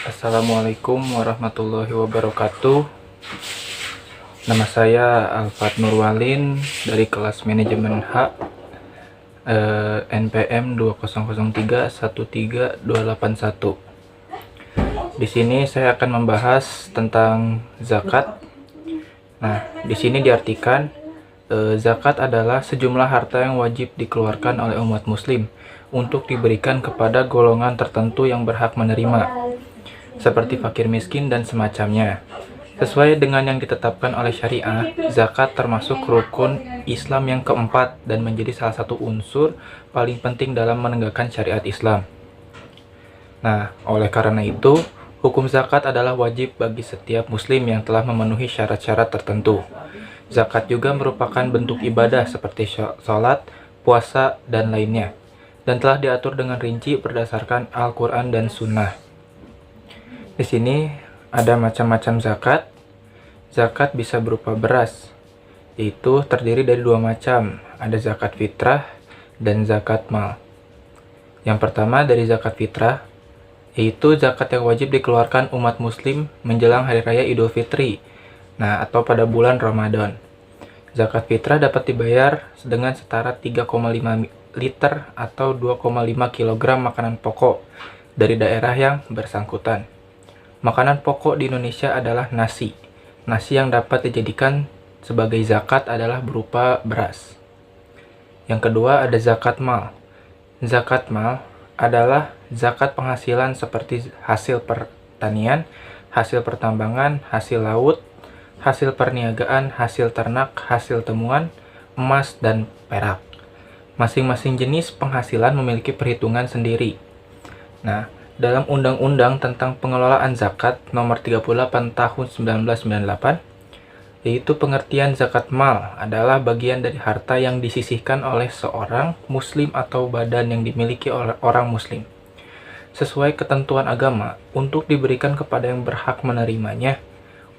Assalamualaikum warahmatullahi wabarakatuh. Nama saya Alfat Nurwalin dari kelas manajemen H, NPM 2003 13281. Di sini saya akan membahas tentang zakat. Nah, di sini diartikan zakat adalah sejumlah harta yang wajib dikeluarkan oleh umat muslim untuk diberikan kepada golongan tertentu yang berhak menerima, seperti fakir miskin dan semacamnya. Sesuai dengan yang ditetapkan oleh syariah, zakat termasuk rukun Islam yang keempat dan menjadi salah satu unsur paling penting dalam menegakkan syariat Islam. Nah, oleh karena itu, hukum zakat adalah wajib bagi setiap muslim yang telah memenuhi syarat-syarat tertentu. Zakat juga merupakan bentuk ibadah seperti sholat, puasa, dan lainnya, dan telah diatur dengan rinci berdasarkan Al-Quran dan Sunnah. Di sini ada macam-macam zakat. Zakat bisa berupa beras, yaitu terdiri dari dua macam, ada zakat fitrah dan zakat mal. Yang pertama dari zakat fitrah, yaitu zakat yang wajib dikeluarkan umat muslim menjelang Hari Raya Idul Fitri, atau pada bulan Ramadan. Zakat fitrah dapat dibayar dengan setara 3,5 liter atau 2,5 kg makanan pokok dari daerah yang bersangkutan. Makanan pokok di Indonesia adalah nasi. Nasi yang dapat dijadikan sebagai zakat adalah berupa beras. Yang kedua ada zakat mal. Zakat mal adalah zakat penghasilan seperti hasil pertanian, hasil pertambangan, hasil laut, hasil perniagaan, hasil ternak, hasil temuan, emas, dan perak. Masing-masing jenis penghasilan memiliki perhitungan sendiri. Dalam Undang-Undang tentang Pengelolaan Zakat Nomor 38 Tahun 1998, yaitu pengertian zakat mal adalah bagian dari harta yang disisihkan oleh seorang muslim atau badan yang dimiliki oleh orang muslim, sesuai ketentuan agama untuk diberikan kepada yang berhak menerimanya.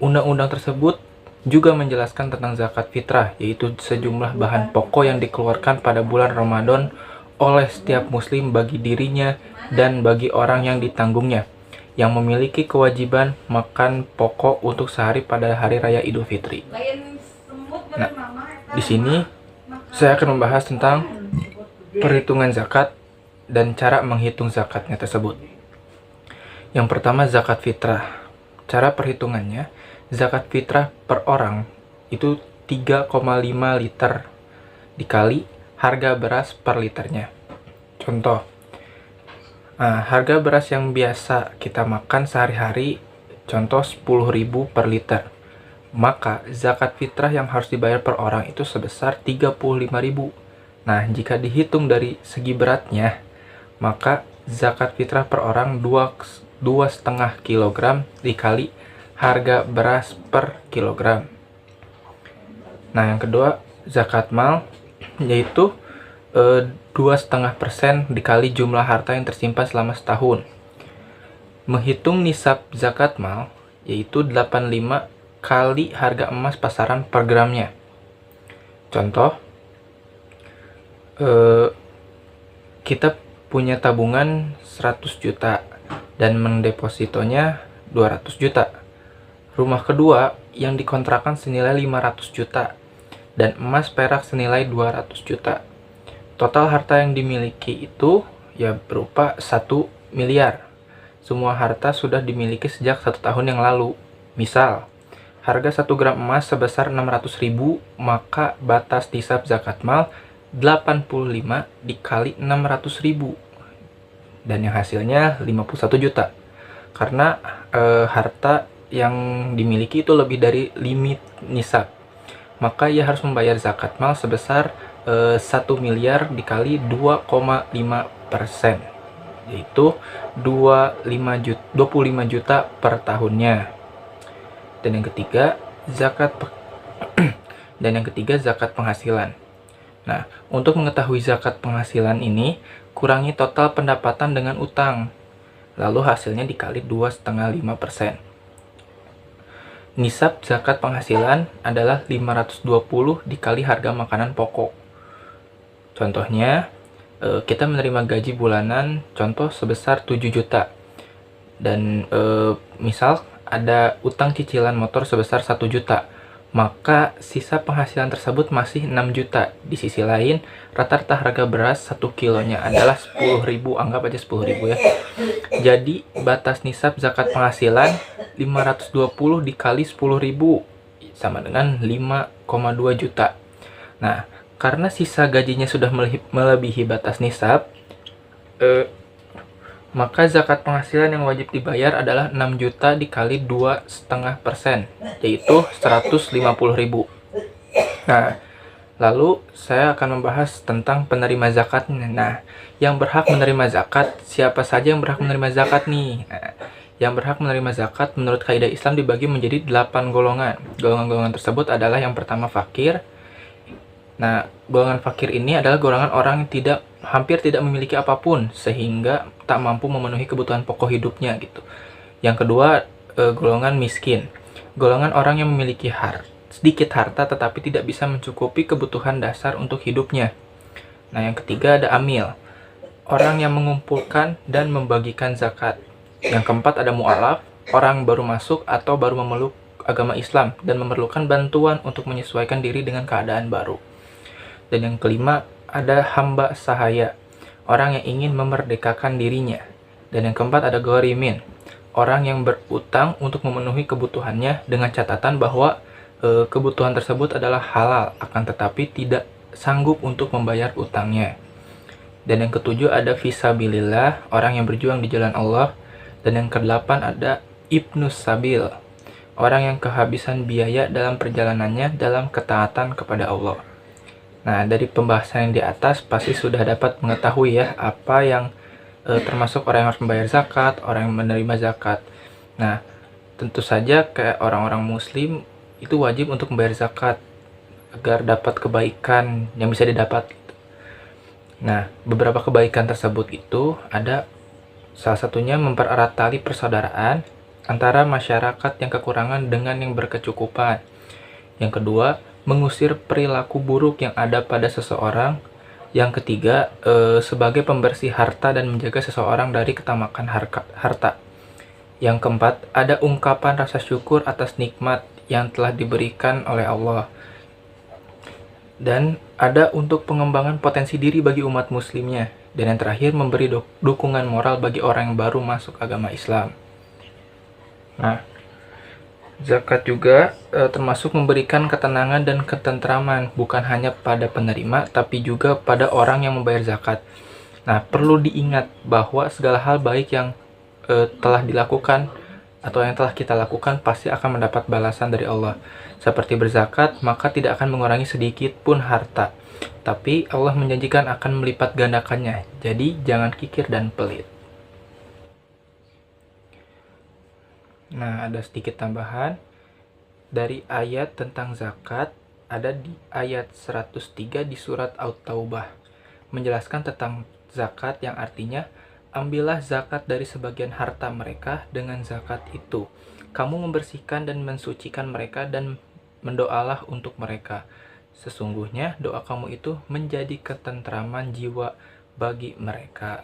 Undang-undang tersebut juga menjelaskan tentang zakat fitrah, yaitu sejumlah bahan pokok yang dikeluarkan pada bulan Ramadan oleh setiap muslim bagi dirinya dan bagi orang yang ditanggungnya, yang memiliki kewajiban makan pokok untuk sehari pada Hari Raya Idul Fitri. Di sini saya akan membahas tentang perhitungan zakat dan cara menghitung zakatnya tersebut. Yang pertama, zakat fitrah. Cara perhitungannya, zakat fitrah per orang itu 3,5 liter dikali harga beras per liternya. Contoh, harga beras yang biasa kita makan sehari-hari, contoh 10.000 per liter. Maka zakat fitrah yang harus dibayar per orang itu sebesar 35.000. Jika dihitung dari segi beratnya, maka zakat fitrah per orang 2,5 kg dikali harga beras per kilogram. Yang kedua, zakat mal, yaitu 2,5% dikali jumlah harta yang tersimpan selama setahun. Menghitung nisab zakat mal, yaitu 85 kali harga emas pasaran per gramnya. Contoh, kita punya tabungan 100 juta dan mendepositonya 200 juta. Rumah kedua yang dikontrakan senilai 500 juta dan emas perak senilai 200 juta. Total harta yang dimiliki itu berupa 1 miliar. Semua harta sudah dimiliki sejak 1 tahun yang lalu. Misal, harga 1 gram emas sebesar 600.000, maka batas nisab zakat mal 85 dikali 600.000. Dan yang hasilnya 51 juta. Karena harta yang dimiliki itu lebih dari limit nisab, maka ia harus membayar zakat mal sebesar 1 miliar dikali 2,5%, yaitu 25 juta per tahunnya. Dan yang ketiga, zakat penghasilan. Untuk mengetahui zakat penghasilan ini, kurangi total pendapatan dengan utang, lalu hasilnya dikali 2,5%. Nisab zakat penghasilan adalah 520 dikali harga makanan pokok. Contohnya, kita menerima gaji bulanan contoh sebesar 7 juta. Dan misal ada utang cicilan motor sebesar 1 juta, maka sisa penghasilan tersebut masih 6 juta. Di sisi lain, rata-rata harga beras 1 kilonya adalah 10.000, anggap aja 10.000 ya. Jadi batas nisab zakat penghasilan 520 dikali 10.000 sama dengan 5,2 juta. Nah, karena sisa gajinya sudah melebihi batas nisab, maka zakat penghasilan yang wajib dibayar adalah 6 juta dikali 2,5%, yaitu 150.000. Nah, lalu saya akan membahas tentang penerima zakatnya. Nah, yang berhak menerima zakat, siapa saja yang berhak menerima zakat nih? Nah, yang berhak menerima zakat menurut kaidah Islam dibagi menjadi 8 golongan. Golongan-golongan tersebut adalah yang pertama fakir. Nah, golongan fakir ini adalah golongan orang yang hampir tidak memiliki apapun sehingga tak mampu memenuhi kebutuhan pokok hidupnya gitu. Yang kedua, golongan miskin. Golongan orang yang memiliki sedikit harta tetapi tidak bisa mencukupi kebutuhan dasar untuk hidupnya. Nah, yang ketiga ada amil. Orang yang mengumpulkan dan membagikan zakat. Yang keempat ada mu'alaf, orang baru masuk atau baru memeluk agama Islam dan memerlukan bantuan untuk menyesuaikan diri dengan keadaan baru. Dan yang kelima, ada hamba sahaya, orang yang ingin memerdekakan dirinya. Dan yang keempat ada gharimin, orang yang berutang untuk memenuhi kebutuhannya dengan catatan bahwa kebutuhan tersebut adalah halal, akan tetapi tidak sanggup untuk membayar utangnya. Dan yang ketujuh ada fisabilillah, orang yang berjuang di jalan Allah. Dan yang kedelapan ada ibnus sabil, orang yang kehabisan biaya dalam perjalanannya dalam ketaatan kepada Allah. Nah, dari pembahasan yang di atas pasti sudah dapat mengetahui ya apa yang termasuk orang yang harus membayar zakat, orang yang menerima zakat. Nah, tentu saja kayak orang-orang muslim itu wajib untuk membayar zakat agar dapat kebaikan yang bisa didapat. Nah, beberapa kebaikan tersebut itu ada salah satunya mempererat tali persaudaraan antara masyarakat yang kekurangan dengan yang berkecukupan. Yang kedua, mengusir perilaku buruk yang ada pada seseorang. Yang ketiga, sebagai pembersih harta dan menjaga seseorang dari ketamakan harta. Yang keempat, ada ungkapan rasa syukur atas nikmat yang telah diberikan oleh Allah. Dan ada untuk pengembangan potensi diri bagi umat muslimnya. Dan yang terakhir, memberi dukungan moral bagi orang yang baru masuk agama Islam. Nah, zakat juga termasuk memberikan ketenangan dan ketentraman bukan hanya pada penerima tapi juga pada orang yang membayar zakat. Nah, perlu diingat bahwa segala hal baik yang telah dilakukan atau yang telah kita lakukan pasti akan mendapat balasan dari Allah. Seperti berzakat, maka tidak akan mengurangi sedikit pun harta. Tapi Allah menjanjikan akan melipat gandakannya. Jadi jangan kikir dan pelit. Nah, ada sedikit tambahan dari ayat tentang zakat, ada di ayat 103 di surat At-Taubah, menjelaskan tentang zakat yang artinya, ambillah zakat dari sebagian harta mereka dengan zakat itu. Kamu membersihkan dan mensucikan mereka dan mendoalah untuk mereka. Sesungguhnya doa kamu itu menjadi ketentraman jiwa bagi mereka.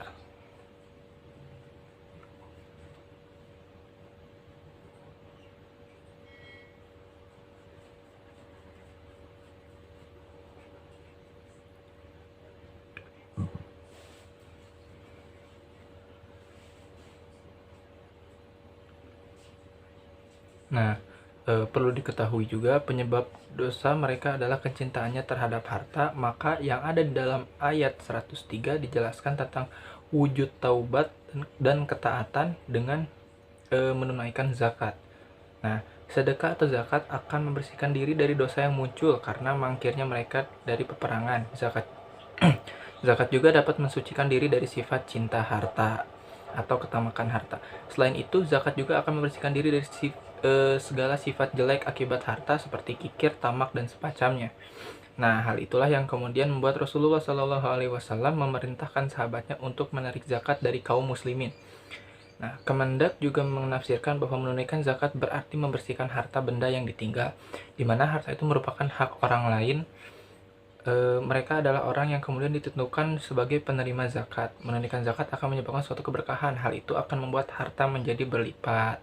Nah, perlu diketahui juga penyebab dosa mereka adalah kecintaannya terhadap harta, maka yang ada di dalam ayat 103 dijelaskan tentang wujud taubat dan ketaatan dengan menunaikan zakat. Nah, sedekah atau zakat akan membersihkan diri dari dosa yang muncul karena mangkirnya mereka dari peperangan. Zakat juga dapat mensucikan diri dari sifat cinta harta atau ketamakan harta. Selain itu, zakat juga akan membersihkan diri dari segala sifat jelek akibat harta seperti kikir, tamak, dan semacamnya. Nah, hal itulah yang kemudian membuat Rasulullah SAW memerintahkan sahabatnya untuk menarik zakat dari kaum muslimin. Nah, Kemendak juga menafsirkan bahwa menunaikan zakat berarti membersihkan harta benda yang ditinggal, di mana harta itu merupakan hak orang lain mereka adalah orang yang kemudian ditentukan sebagai penerima zakat. Menunaikan zakat akan menyebabkan suatu keberkahan. Hal itu akan membuat harta menjadi berlipat.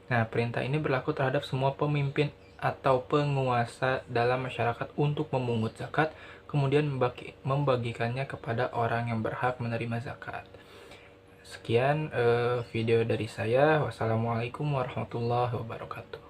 Nah, perintah ini berlaku terhadap semua pemimpin atau penguasa dalam masyarakat untuk memungut zakat, kemudian membagikannya kepada orang yang berhak menerima zakat. Sekian video dari saya. Wassalamualaikum warahmatullahi wabarakatuh.